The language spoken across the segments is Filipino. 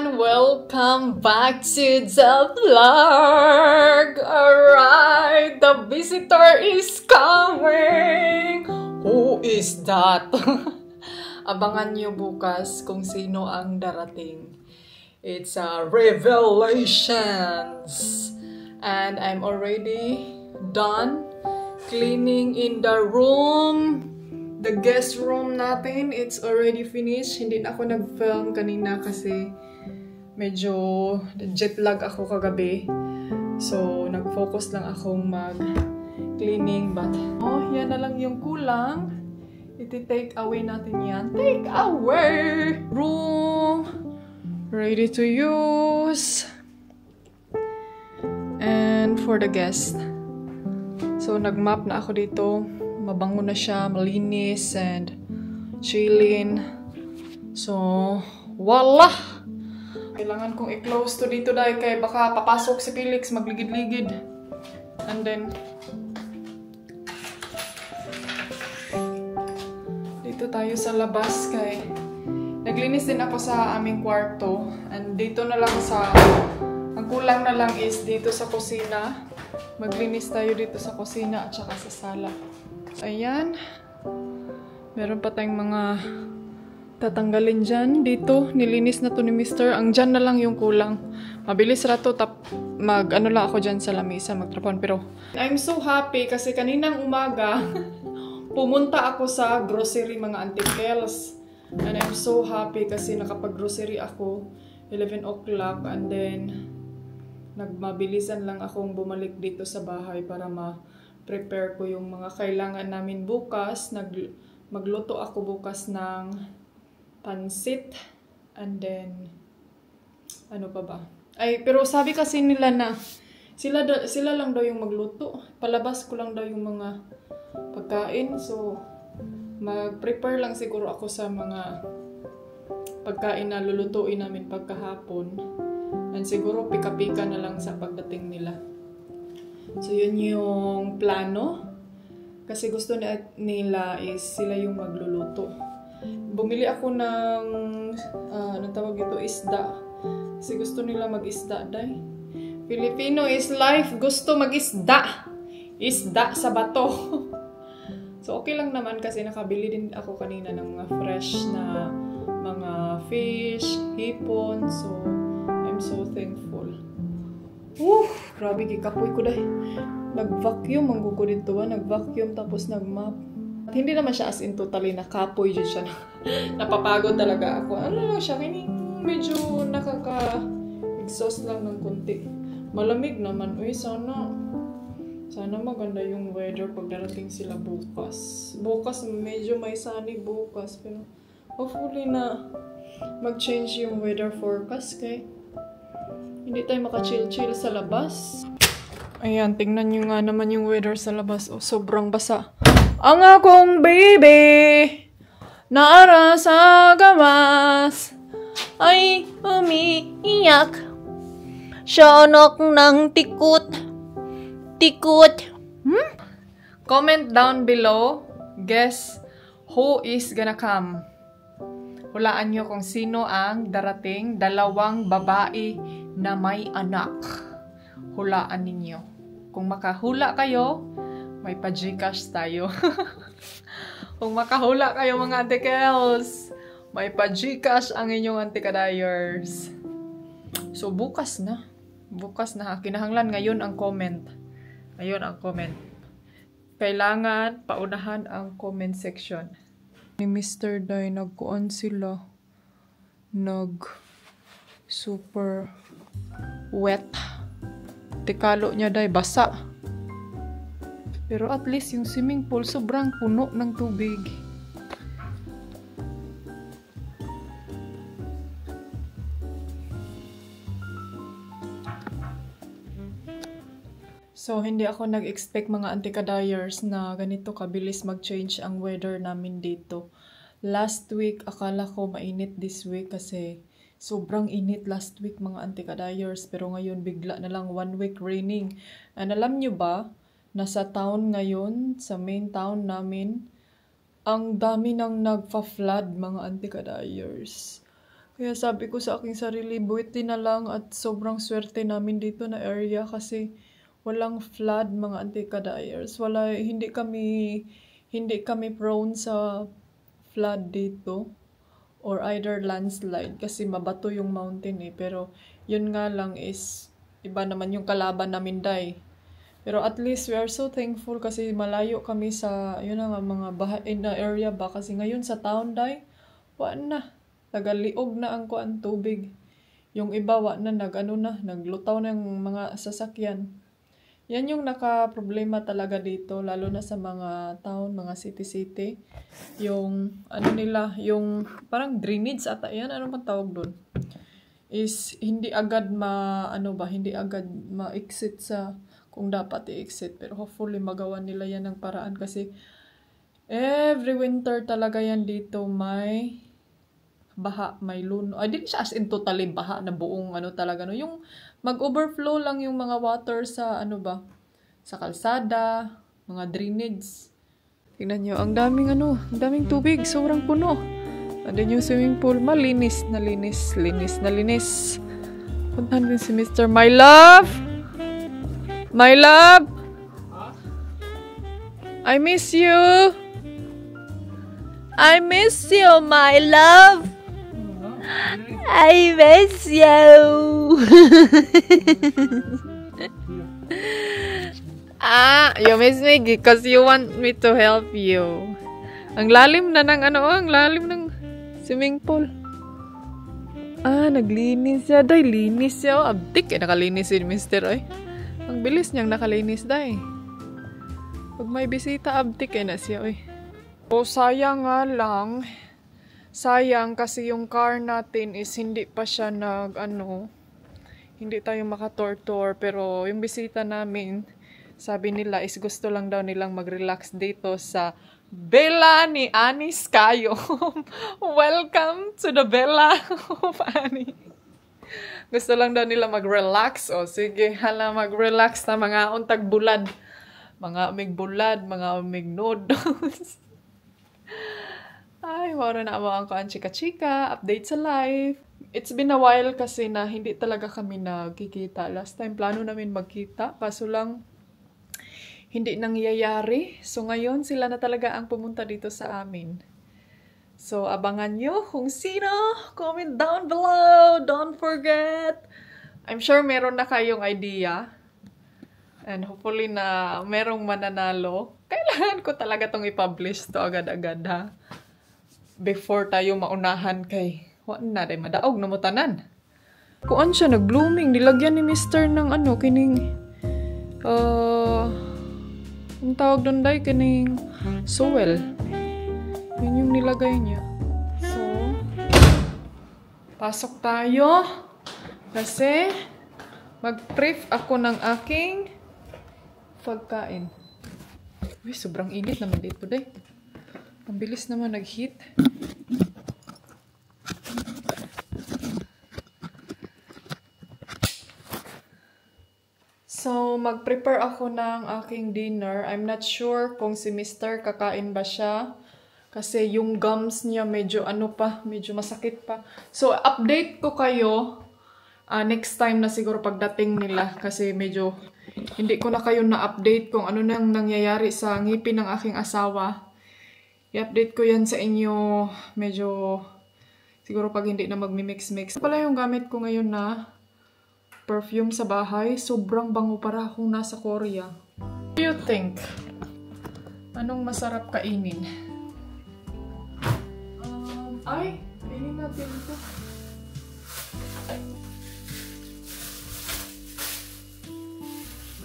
everyone! Welcome back to the vlog! Alright, the visitor is coming! Who is that? Abangan nyo bukas kung sino ang darating. It's revelations! And I'm already done cleaning in the room. The guest room natin, it's already finished. Hindi na ako nag-film kanina kasi medyo jet lag ako kagabi. So, nag-focus lang akong mag-cleaning. But, yan na lang yung kulang. Iti-take away natin yan. Take away! Room! Ready to use. And for the guest. So, nag-map na ako dito. Mabango na siya, malinis, and chillin. So, wala! Kailangan kong i-close to dito dahil kay baka papasok si Felix, magligid-ligid. And then, dito tayo sa labas kay naglinis din ako sa aming kwarto. And dito na lang ang kulang na lang is dito sa kusina. Maglinis tayo dito sa kusina at saka sa sala. Ayan. Meron pa tayong mga tatanggalin dyan. Dito, nilinis na to ni Mr. Ang dyan na lang yung kulang. Mabilis rato, ano lang ako dyan sa lamesa, magtrapon. Pero, I'm so happy kasi kaninang umaga, pumunta ako sa grocery mga Auntie Kels. And I'm so happy kasi nakapag-grocery ako 11 o'clock and then nagmabilisan lang akong bumalik dito sa bahay para prepare ko yung mga kailangan namin bukas. Magluto ako bukas ng pansit. And then, ano pa ba? Pero sabi kasi nila na sila lang daw yung magluto. Palabas ko lang daw yung mga pagkain. So, mag-prepare lang siguro ako sa mga pagkain na lulutuin namin pagkahapon. And siguro pika-pika na lang sa pagdating nila. So, yun yung plano. Kasi gusto nila is sila yung magluluto. Bumili ako ng, anong tawag ito, isda. Kasi gusto nila mag-isda, day. Filipino is life. Gusto mag-isda. Isda sa bato. So, okay lang naman kasi nakabili din ako kanina ng mga fresh na mga fish, hipon. So, I'm so thankful. Grabe, kikapoy ko dahil. Nag-vacuum, manggugo dito ba? Nag-vacuum tapos nag-mop. At hindi naman siya as in totally nakapoy dyan siya. Napapagod talaga ako. Ano lang siya, medyo nakaka-exhaust lang ng konti. Malamig naman. Uy, sana maganda yung weather pag darating sila bukas. Bukas, medyo may sunny bukas. Pero hopefully na mag-change yung weather forecast kay hindi tayo maka-chill-chill sa labas. Ayan, tingnan nyo nga naman yung weather sa labas. Oh, sobrang basa. Ang akong baby naara sa gamas ay umiiyak. Siyanok ng tikot. Comment down below. Guess who is gonna come. Hulaan nyo kung sino ang darating. 2 babae na may anak. Hulaan ninyo. Kung makahula kayo, may pa-Gcash tayo. Kung makahula kayo mga Auntie Kels, may pa-Gcash ang inyong Auntie Kadayers. So, bukas na. Bukas na. Kinahanglan ngayon ang comment. Ngayon ang comment. Kailangan paunahan ang comment section. Ni Mr. Day, nagkuan sila. Super wet. Tikalo niya day, basa. Pero at least yung swimming pool sobrang puno ng tubig. So, hindi ako nag-expect mga Auntie Kadayers na ganito kabilis mag-change ang weather namin dito. Last week, akala ko mainit this week kasi sobrang init last week mga Auntie Kadayers. Pero ngayon, bigla na lang 1 week raining. And alam nyo ba, nasa town ngayon, sa main town namin, ang dami nang nagpa-flood mga Auntie Kadayers. Kaya sabi ko sa aking sarili, buwiti na lang at sobrang swerte namin dito na area kasi walang flood mga antikadayers. Hindi kami prone sa flood dito or either landslide kasi mabato yung mountain eh. Pero yun nga lang is iba naman yung kalaban namin day. Pero at least we are so thankful kasi malayo kami sa yun nga mga in the area ba kasi ngayon sa town day na nagaliog na ang kuan tubig. Yung iba naglutaw na ng mga sasakyan. Yan yung naka-problema talaga dito, lalo na sa mga town, mga city-city. Yung, yung parang drainage ata yan, ano bang tawag doon? Is, hindi agad ma-exit sa, kung dapat i-exit. Pero hopefully magawa nila yan ng paraan kasi every winter talaga yan dito may baha, may luno. Ay, di siya as in totally baha na buong talaga. No? Yung mag-overflow lang yung mga water sa sa kalsada, mga drainage. Tingnan nyo, ang daming tubig, sobrang puno. And then yung swimming pool, malinis na linis. Puntahan din si Mr. My Love! My Love! I miss you! I miss you, my love! I miss you! You miss me because you want me to help you. Ang lalim na ang lalim ng swimming pool. Naglinis siya. Day, linis siya. Abdik, nakalinis si Mr. Ay. Ang bilis niyang nakalinis, day. Pag may bisita, abdik, na siya, ay. Sayang nga lang. Sayang kasi yung car natin is hindi pa siya hindi tayo makatortor. Pero yung bisita namin, sabi nila is gusto lang daw nilang mag-relax dito sa Villa ni Anis Kayo. Welcome to the Villa of Annie. Gusto lang daw nila mag-relax. O sige, mag-relax na mga untag bulad. Mga umig bulad, mga umig noodles. Ay, mawala na ang ko ang chika-chika, update sa life. It's been a while kasi na hindi talaga kami nagkikita. Last time, plano namin magkita. Kaso lang, hindi nangyayari. So, ngayon, sila na talaga ang pumunta dito sa amin. So, abangan nyo kung sino. Comment down below. Don't forget. I'm sure meron na kayong idea. And hopefully na merong mananalo. Kailangan ko talaga tong i-publish to agad-agad ha. Before tayo maunahan kay na day madaog na mo tanan. Kuan siya nag-blooming, nilagyan ni Mr. ng kining ang tawag doon day kining soil. Yun yung nilagay niya. So, pasok tayo kasi mag-prep ako ng aking pagkain. Uy, sobrang init naman dito day. Ang bilis naman nag-heat. So, mag-prepare ako ng aking dinner. I'm not sure kung si Mr. kakain ba siya. Kasi yung gums niya medyo medyo masakit pa. So, update ko kayo next time na siguro pagdating nila. Kasi medyo hindi ko na kayo na-update kung ano nang nangyayari sa ngipin ng aking asawa. I-update ko yan sa inyo medyo siguro pag hindi na magmi-mix-mix. Pala yung gamit ko ngayon na perfume sa bahay. Sobrang bango para akong nasa Korea. What do you think? Anong masarap kainin? Kainin natin ito.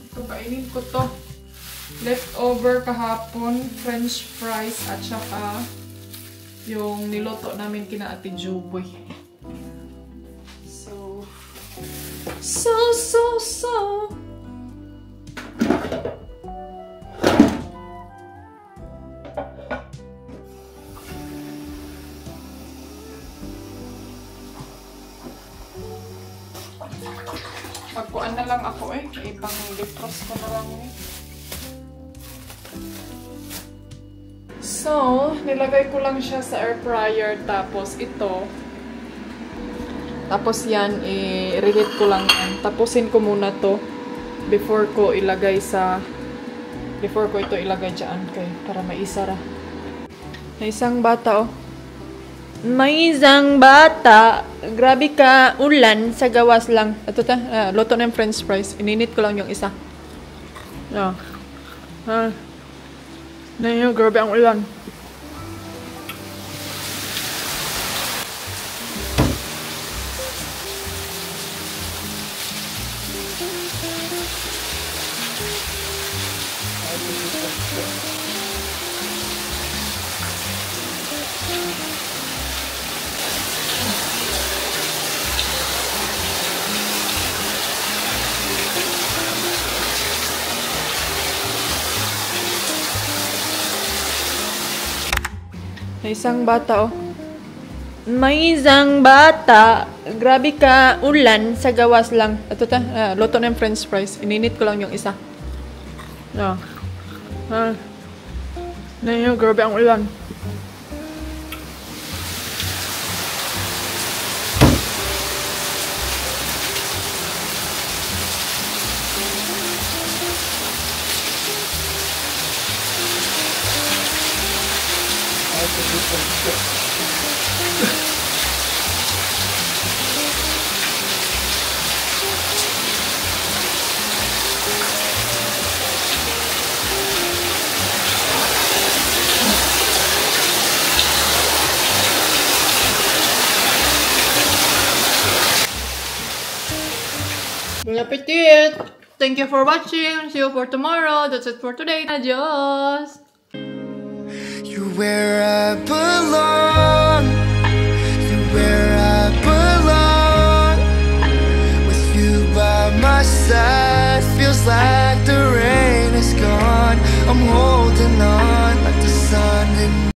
Ito, kainin ko to. Leftover kahapon, french fries at saka yung niloto namin kina Ate Juboy. So. Magkuan na lang ako ibang defrost ko na lang So, nilagay ko lang siya sa air fryer tapos ito Tapos yan, i-reheat ko lang yan. Tapusin ko muna to before ko ito ilagay dyan kay para maisara. May isang bata, oh. May isang bata. Grabe ka, ulan sa gawas lang. Ito luto na yung french fries. Ininit ko lang yung isa. Grabe ang ulan. May isang bata, oh. May isang bata. Grabe ka, ulan sa gawas lang. Ito luto na yung french fries. Ininit ko lang yung isa. Grabe ang ulan. Bon appetit! Thank you for watching. See you for tomorrow. That's it for today. Adios! You're where I belong.